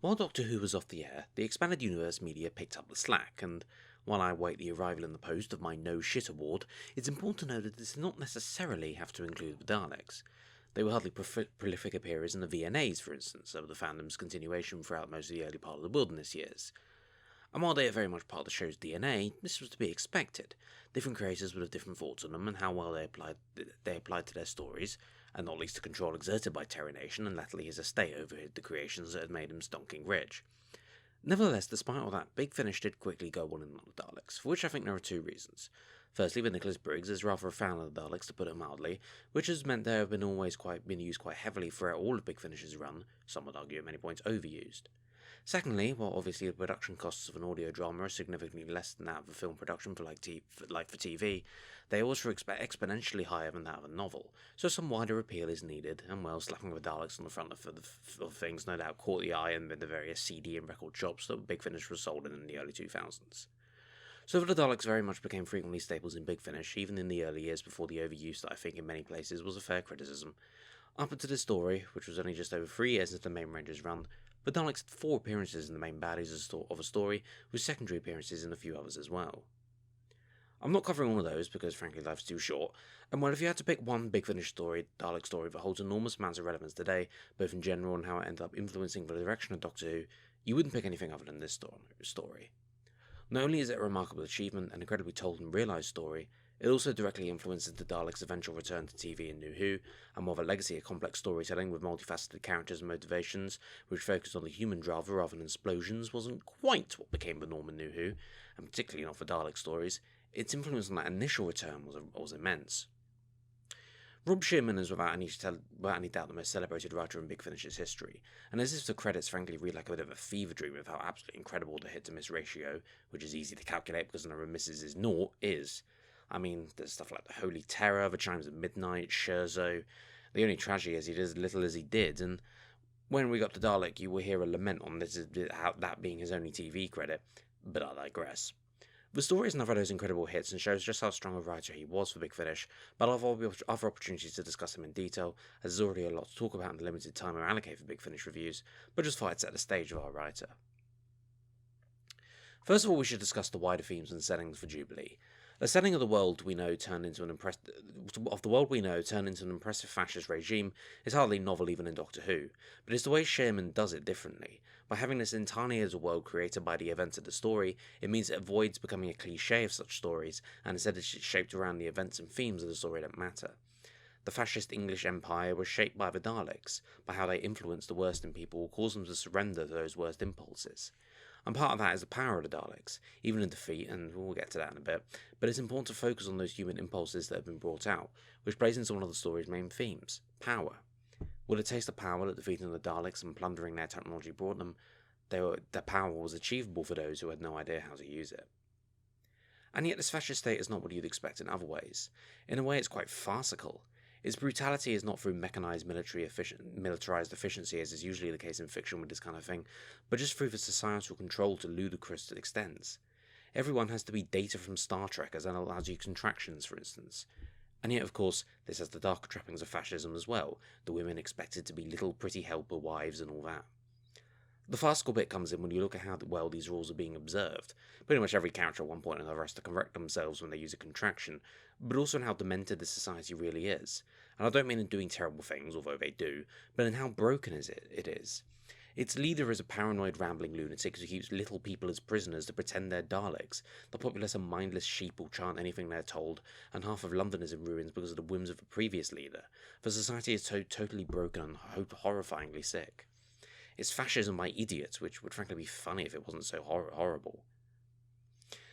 While Doctor Who was off the air, the expanded universe media picked up the slack, and while I await the arrival in the post of my No Shit award, it's important to note that this does not necessarily have to include the Daleks. They were hardly prolific appearers in the VNAs, for instance, of the fandom's continuation throughout most of the early part of the Wilderness years. And while they are very much part of the show's DNA, this was to be expected. Different creators would have different thoughts on them and how well they applied to their stories, and not least the control exerted by Terry Nation and latterly his estate over the creations that had made him stonking rich. Nevertheless, despite all that, Big Finish did quickly go on in on the Daleks, for which I think there are two reasons. Firstly, that Nicholas Briggs is rather a fan of the Daleks, to put it mildly, which has meant they have been used quite heavily throughout all of Big Finish's run, some would argue at many points overused. Secondly, while obviously the production costs of an audio drama are significantly less than that of a film production for TV, they also expect exponentially higher than that of a novel, so some wider appeal is needed, and well, slapping the Daleks on the front of things no doubt caught the eye in the various CD and record shops that Big Finish was sold in the early 2000s. So the Daleks very much became frequently staples in Big Finish, even in the early years before the overuse that I think in many places was a fair criticism. Up until this story, which was only just over 3 years into the main Ranger's run, the Daleks had 4 appearances in the main baddies of a story, with secondary appearances in a few others as well. I'm not covering all of those because frankly life's too short, and well, if you had to pick one Big Finish story, Dalek story, that holds enormous amounts of relevance today, both in general and how it ended up influencing the direction of Doctor Who, you wouldn't pick anything other than this story. Not only is it a remarkable achievement and incredibly told and realised story, it also directly influences the Daleks' eventual return to TV in NuWho, and more of a legacy of complex storytelling with multifaceted characters and motivations, which focused on the human drama rather than explosions, wasn't quite what became the norm in NuWho, and particularly not for Dalek stories. Its influence on that initial return was immense. Rob Shearman is without any doubt the most celebrated writer in Big Finish's history, and as if the credits frankly read like a bit of a fever dream of how absolutely incredible the hit-to-miss ratio, which is easy to calculate because the number of misses is naught, is. I mean, there's stuff like the Holy Terror, the Chimes of Midnight, Scherzo. The only tragedy is he did as little as he did, and when we got to Dalek, you will hear a lament on that being his only TV credit, but I digress. The story is another of those incredible hits and shows just how strong a writer he was for Big Finish, but I'll have other opportunities to discuss him in detail, as there's already a lot to talk about in the limited time we allocate for Big Finish reviews, but just thought I'd set the stage of our writer. First of all, we should discuss the wider themes and settings for Jubilee. The setting of the world we know turned into an impressive fascist regime is hardly novel even in Doctor Who, but it's the way Shearman does it differently. By having this entirely as a world created by the events of the story, it means it avoids becoming a cliché of such stories, and instead it's shaped around the events and themes of the story that matter. The fascist English Empire was shaped by the Daleks, by how they influence the worst in people, cause them to surrender to those worst impulses. And part of that is the power of the Daleks, even in defeat, and we'll get to that in a bit, but it's important to focus on those human impulses that have been brought out, which plays into one of the story's main themes, power. With a taste of power that defeating the Daleks and plundering their technology brought them, their power was achievable for those who had no idea how to use it. And yet this fascist state is not what you'd expect in other ways. In a way it's quite farcical. Its brutality is not through mechanized militarized efficiency, as is usually the case in fiction with this kind of thing, but just through the societal control to ludicrous extents. Everyone has to be data from Star Trek, as that allows you contractions, for instance. And yet, of course, this has the darker trappings of fascism as well, the women expected to be little pretty helper wives and all that. The farcical bit comes in when you look at how well these rules are being observed. Pretty much every character at one point or another has to correct themselves when they use a contraction, but also in how demented this society really is. And I don't mean in doing terrible things, although they do, but in how broken it is. Its leader is a paranoid rambling lunatic who keeps little people as prisoners to pretend they're Daleks. The populace are mindless sheep who chant anything they're told, and half of London is in ruins because of the whims of the previous leader. The society is so totally broken and horrifyingly sick. It's fascism by idiots, which would frankly be funny if it wasn't so horrible.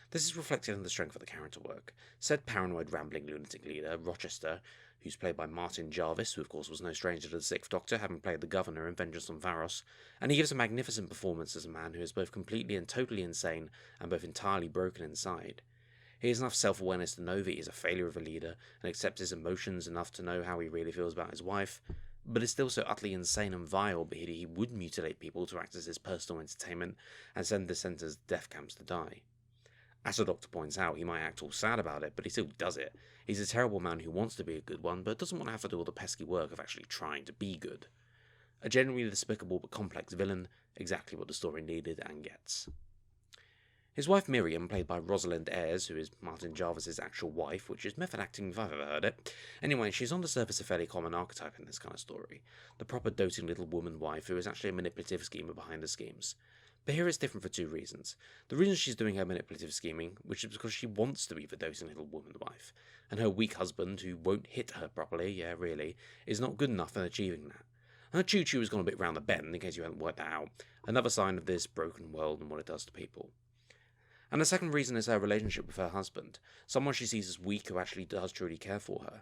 This is reflected in the strength of the character work. Said paranoid rambling lunatic leader, Rochester, who's played by Martin Jarvis, who of course was no stranger to the Sixth Doctor, having played the Governor in Vengeance on Varos, and he gives a magnificent performance as a man who is both completely and totally insane and both entirely broken inside. He has enough self-awareness to know that he is a failure of a leader and accepts his emotions enough to know how he really feels about his wife, but is still so utterly insane and vile that he would mutilate people to act as his personal entertainment and send dissenters to death camps to die. As the Doctor points out, he might act all sad about it, but he still does it. He's a terrible man who wants to be a good one, but doesn't want to have to do all the pesky work of actually trying to be good. A genuinely despicable but complex villain, exactly what the story needed and gets. His wife Miriam, played by Rosalind Ayres, who is Martin Jarvis's actual wife, which is method acting if I've ever heard it. Anyway, she's on the surface a fairly common archetype in this kind of story. The proper doting little woman wife who is actually a manipulative schemer behind the schemes. But here it's different for two reasons. The reason she's doing her manipulative scheming, which is because she wants to be the doting little woman wife, and her weak husband, who won't hit her properly, yeah really, is not good enough in achieving that. Her choo-choo has gone a bit round the bend, in case you hadn't worked that out. Another sign of this broken world and what it does to people. And the second reason is her relationship with her husband, someone she sees as weak who actually does truly care for her.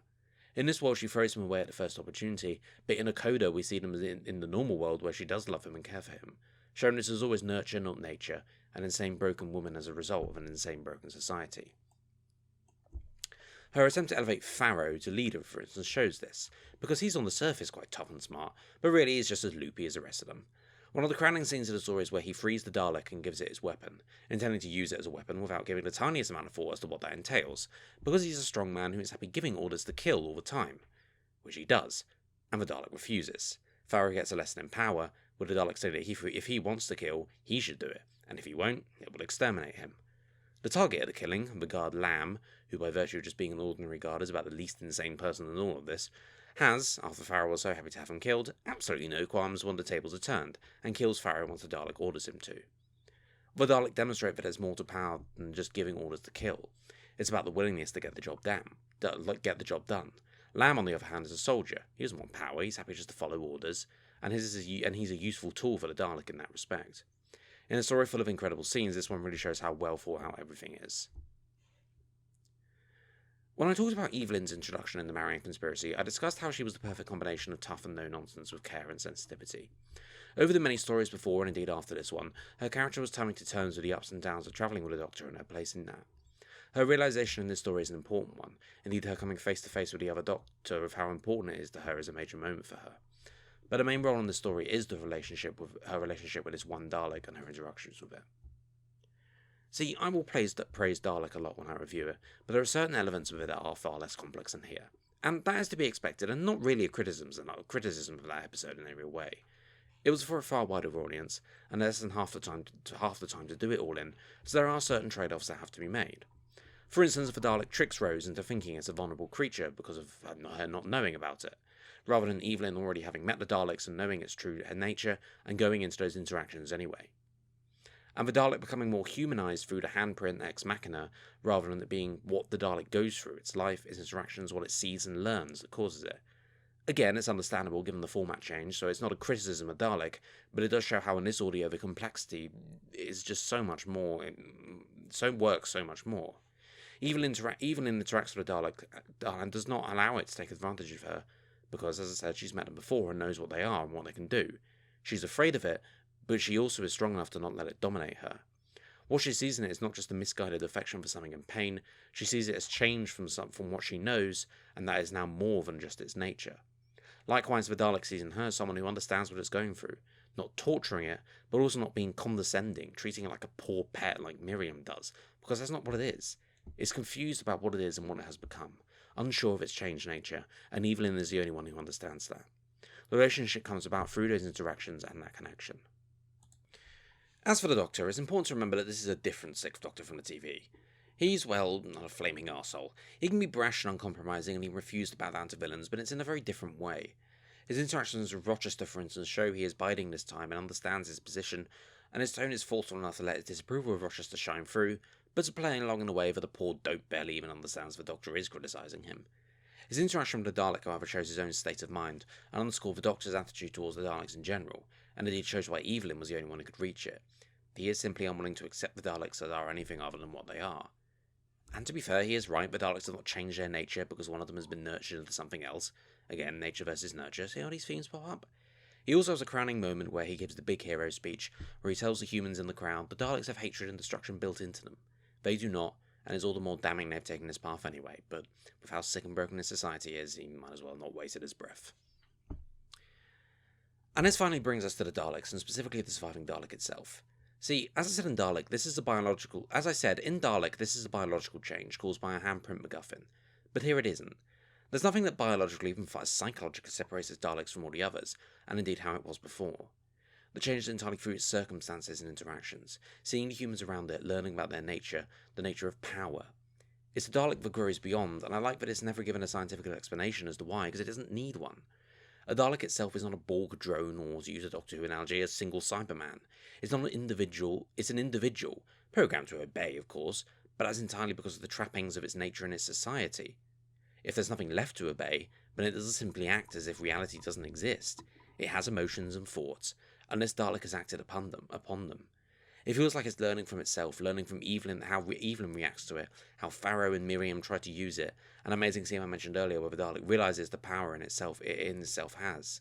In this world she throws him away at the first opportunity, but in a coda we see them in the normal world where she does love him and care for him, showing this as always nurture, not nature, an insane broken woman as a result of an insane broken society. Her attempt to elevate Pharaoh to leader, for instance, shows this, because he's on the surface quite tough and smart, but really is just as loopy as the rest of them. One of the crowning scenes of the story is where he frees the Dalek and gives it its weapon, intending to use it as a weapon without giving the tiniest amount of thought as to what that entails, because he's a strong man who is happy giving orders to kill all the time. Which he does, and the Dalek refuses. Pharaoh gets a lesson in power, with the Dalek saying that if he wants to kill, he should do it, and if he won't, it will exterminate him. The target of the killing, the guard Lamb, who by virtue of just being an ordinary guard is about the least insane person in all of this, has, after Pharaoh was so happy to have him killed, absolutely no qualms when the tables are turned, and kills Pharaoh once the Dalek orders him to. The Dalek demonstrate that there's more to power than just giving orders to kill. It's about the willingness to get the job done. Lamb, on the other hand, is a soldier. He doesn't want power, he's happy just to follow orders, and he's a useful tool for the Dalek in that respect. In a story full of incredible scenes, this one really shows how well thought out everything is. When I talked about Evelyn's introduction in The Marian Conspiracy, I discussed how she was the perfect combination of tough and no-nonsense with care and sensitivity. Over the many stories before, and indeed after this one, her character was coming to terms with the ups and downs of travelling with a Doctor and her place in that. Her realisation in this story is an important one, indeed her coming face to face with the other Doctor of how important it is to her is a major moment for her. But the main role in the story is her relationship with this one Dalek and her interactions with it. See, I will praise Dalek a lot when I review it, but there are certain elements of it that are far less complex than here. And that is to be expected, and not really a criticism of that episode in any real way. It was for a far wider audience, and less than half the time to do it all in, so there are certain trade-offs that have to be made. For instance, if a Dalek tricks Rose into thinking it's a vulnerable creature because of her not knowing about it, rather than Evelyn already having met the Daleks and knowing its true nature, and going into those interactions anyway. And the Dalek becoming more humanised through the handprint ex machina, rather than it being what the Dalek goes through, its life, its interactions, what it sees and learns that causes it. Again, it's understandable given the format change, so it's not a criticism of Dalek, but it does show how in this audio the complexity is just so much more, works so much more. Evelyn interacts with the Dalek and does not allow it to take advantage of her, because, as I said, she's met them before and knows what they are and what they can do. She's afraid of it, but she also is strong enough to not let it dominate her. What she sees in it is not just a misguided affection for something in pain, she sees it as change from what she knows, and that is now more than just its nature. Likewise, the Dalek sees in her someone who understands what it's going through, not torturing it, but also not being condescending, treating it like a poor pet like Miriam does, because that's not what it is. It's confused about what it is and what it has become, unsure of its changed nature, and Evelyn is the only one who understands that. The relationship comes about through those interactions and that connection. As for the Doctor, it's important to remember that this is a different Sixth Doctor from the TV. He's, well, not a flaming arsehole. He can be brash and uncompromising, and he refused to bow down to villains, but it's in a very different way. His interactions with Rochester, for instance, show he is biding this time and understands his position, and his tone is thoughtful enough to let his disapproval of Rochester shine through, but to playing along in a way that the poor dope barely even understands the Doctor is criticising him. His interaction with the Dalek, however, shows his own state of mind, and underscores the Doctor's attitude towards the Daleks in general, and indeed shows why Evelyn was the only one who could reach it. He is simply unwilling to accept the Daleks as are anything other than what they are. And to be fair, he is right, the Daleks have not changed their nature because one of them has been nurtured into something else. Again, nature versus nurture, see how these themes pop up? He also has a crowning moment where he gives the big hero speech, where he tells the humans in the crowd the Daleks have hatred and destruction built into them. They do not, and it's all the more damning they've taken this path anyway, but with how sick and broken this society is, he might as well not waste his breath. And this finally brings us to the Daleks, and specifically the surviving Dalek itself. See, as I said in Dalek, this is a biological change caused by a handprint MacGuffin. But here it isn't. There's nothing that biologically, even psychologically, separates the Daleks from all the others, and indeed how it was before. The change is entirely through its circumstances and interactions, seeing the humans around it, learning about their nature, the nature of power. It's the Dalek that grows beyond, and I like that it's never given a scientific explanation as to why, because it doesn't need one. A Dalek itself is not a Borg drone, or to use a Doctor Who analogy, a single Cyberman. It's not an individual, it's an individual, programmed to obey, of course, but that's entirely because of the trappings of its nature and its society. If there's nothing left to obey, then it doesn't simply act as if reality doesn't exist. It has emotions and thoughts, and this Dalek has acted upon them. It feels like it's learning from itself, learning from Evelyn, how Evelyn reacts to it, how Pharaoh and Miriam try to use it. An amazing scene I mentioned earlier where the Dalek realises the power it in itself has.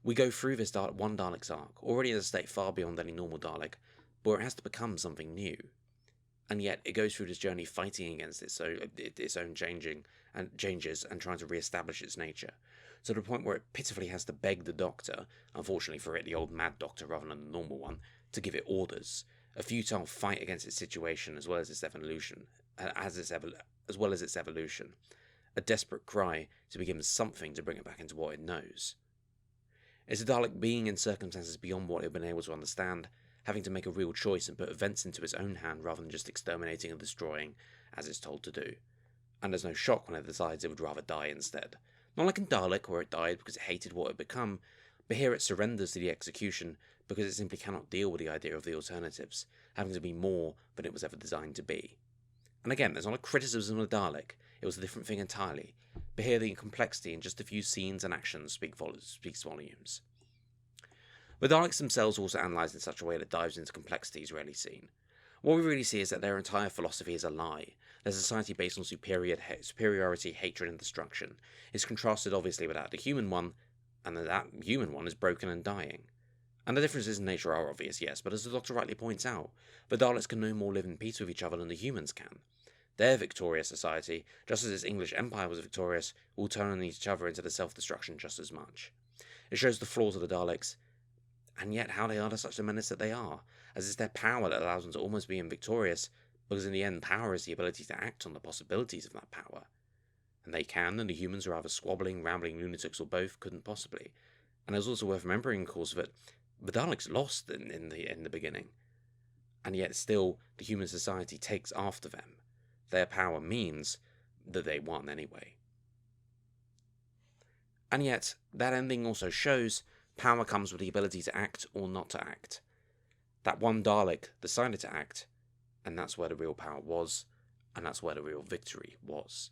We go through this one Dalek's arc, already in a state far beyond any normal Dalek, but where it has to become something new. And yet it goes through this journey fighting against its own changes and trying to re-establish its nature, to the point where it pitifully has to beg the Doctor, unfortunately for it the old mad Doctor rather than the normal one, to give it orders. A futile fight against its situation as well as its evolution, a desperate cry to be given something to bring it back into what it knows. It's a Dalek being in circumstances beyond what it had been able to understand, having to make a real choice and put events into its own hand rather than just exterminating and destroying, as it's told to do. And there's no shock when it decides it would rather die instead. Not like in Dalek, where it died because it hated what it had become, but here it surrenders to the execution because it simply cannot deal with the idea of the alternatives, having to be more than it was ever designed to be. And again, there's not a criticism of the Dalek, it was a different thing entirely, but here the complexity in just a few scenes and actions speaks volumes. The Daleks themselves are also analysed in such a way that dives into complexities rarely seen. What we really see is that their entire philosophy is a lie. Their society based on superiority, hatred and destruction is contrasted obviously with the human one, and that human one is broken and dying. And the differences in nature are obvious, yes, but as the Doctor rightly points out, the Daleks can no more live in peace with each other than the humans can. Their victorious society, just as its English Empire was victorious, will turn on each other into the self-destruction just as much. It shows the flaws of the Daleks, and yet how they are such a menace that they are, as it's their power that allows them to almost be victorious, because in the end power is the ability to act on the possibilities of that power. And they can, and the humans are either squabbling, rambling lunatics or both, couldn't possibly. And it's also worth remembering, of course, that the Daleks lost in the beginning, and yet still the human society takes after them. Their power means that they won anyway. And yet, that ending also shows power comes with the ability to act or not to act. That one Dalek decided to act, and that's where the real power was, and that's where the real victory was.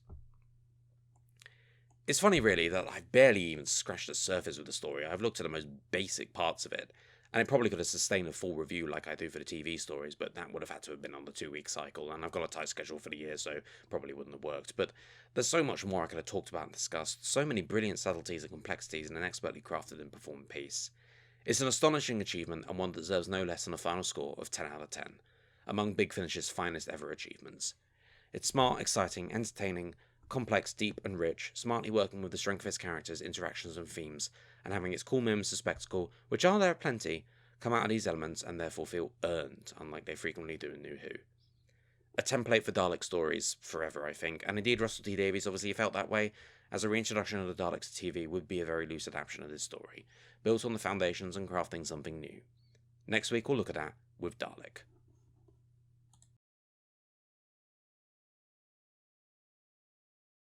It's funny, really, that I've barely even scratched the surface of the story. I've looked at the most basic parts of it, and it probably could have sustained a full review like I do for the TV stories, but that would have had to have been on the 2-week cycle, and I've got a tight schedule for the year, so probably wouldn't have worked. But there's so much more I could have talked about and discussed, so many brilliant subtleties and complexities in an expertly crafted and performed piece. It's an astonishing achievement, and one that deserves no less than a final score of 10 out of 10, among Big Finish's finest ever achievements. It's smart, exciting, entertaining, complex, deep and rich, smartly working with the strength of its characters, interactions and themes, and having its cool moments of spectacle, which are there plenty, come out of these elements and therefore feel earned, unlike they frequently do in NuWho. A template for Dalek stories forever, I think, and indeed Russell T Davies obviously felt that way, as a reintroduction of the Daleks to TV would be a very loose adaptation of this story, built on the foundations and crafting something new. Next week we'll look at that with Dalek.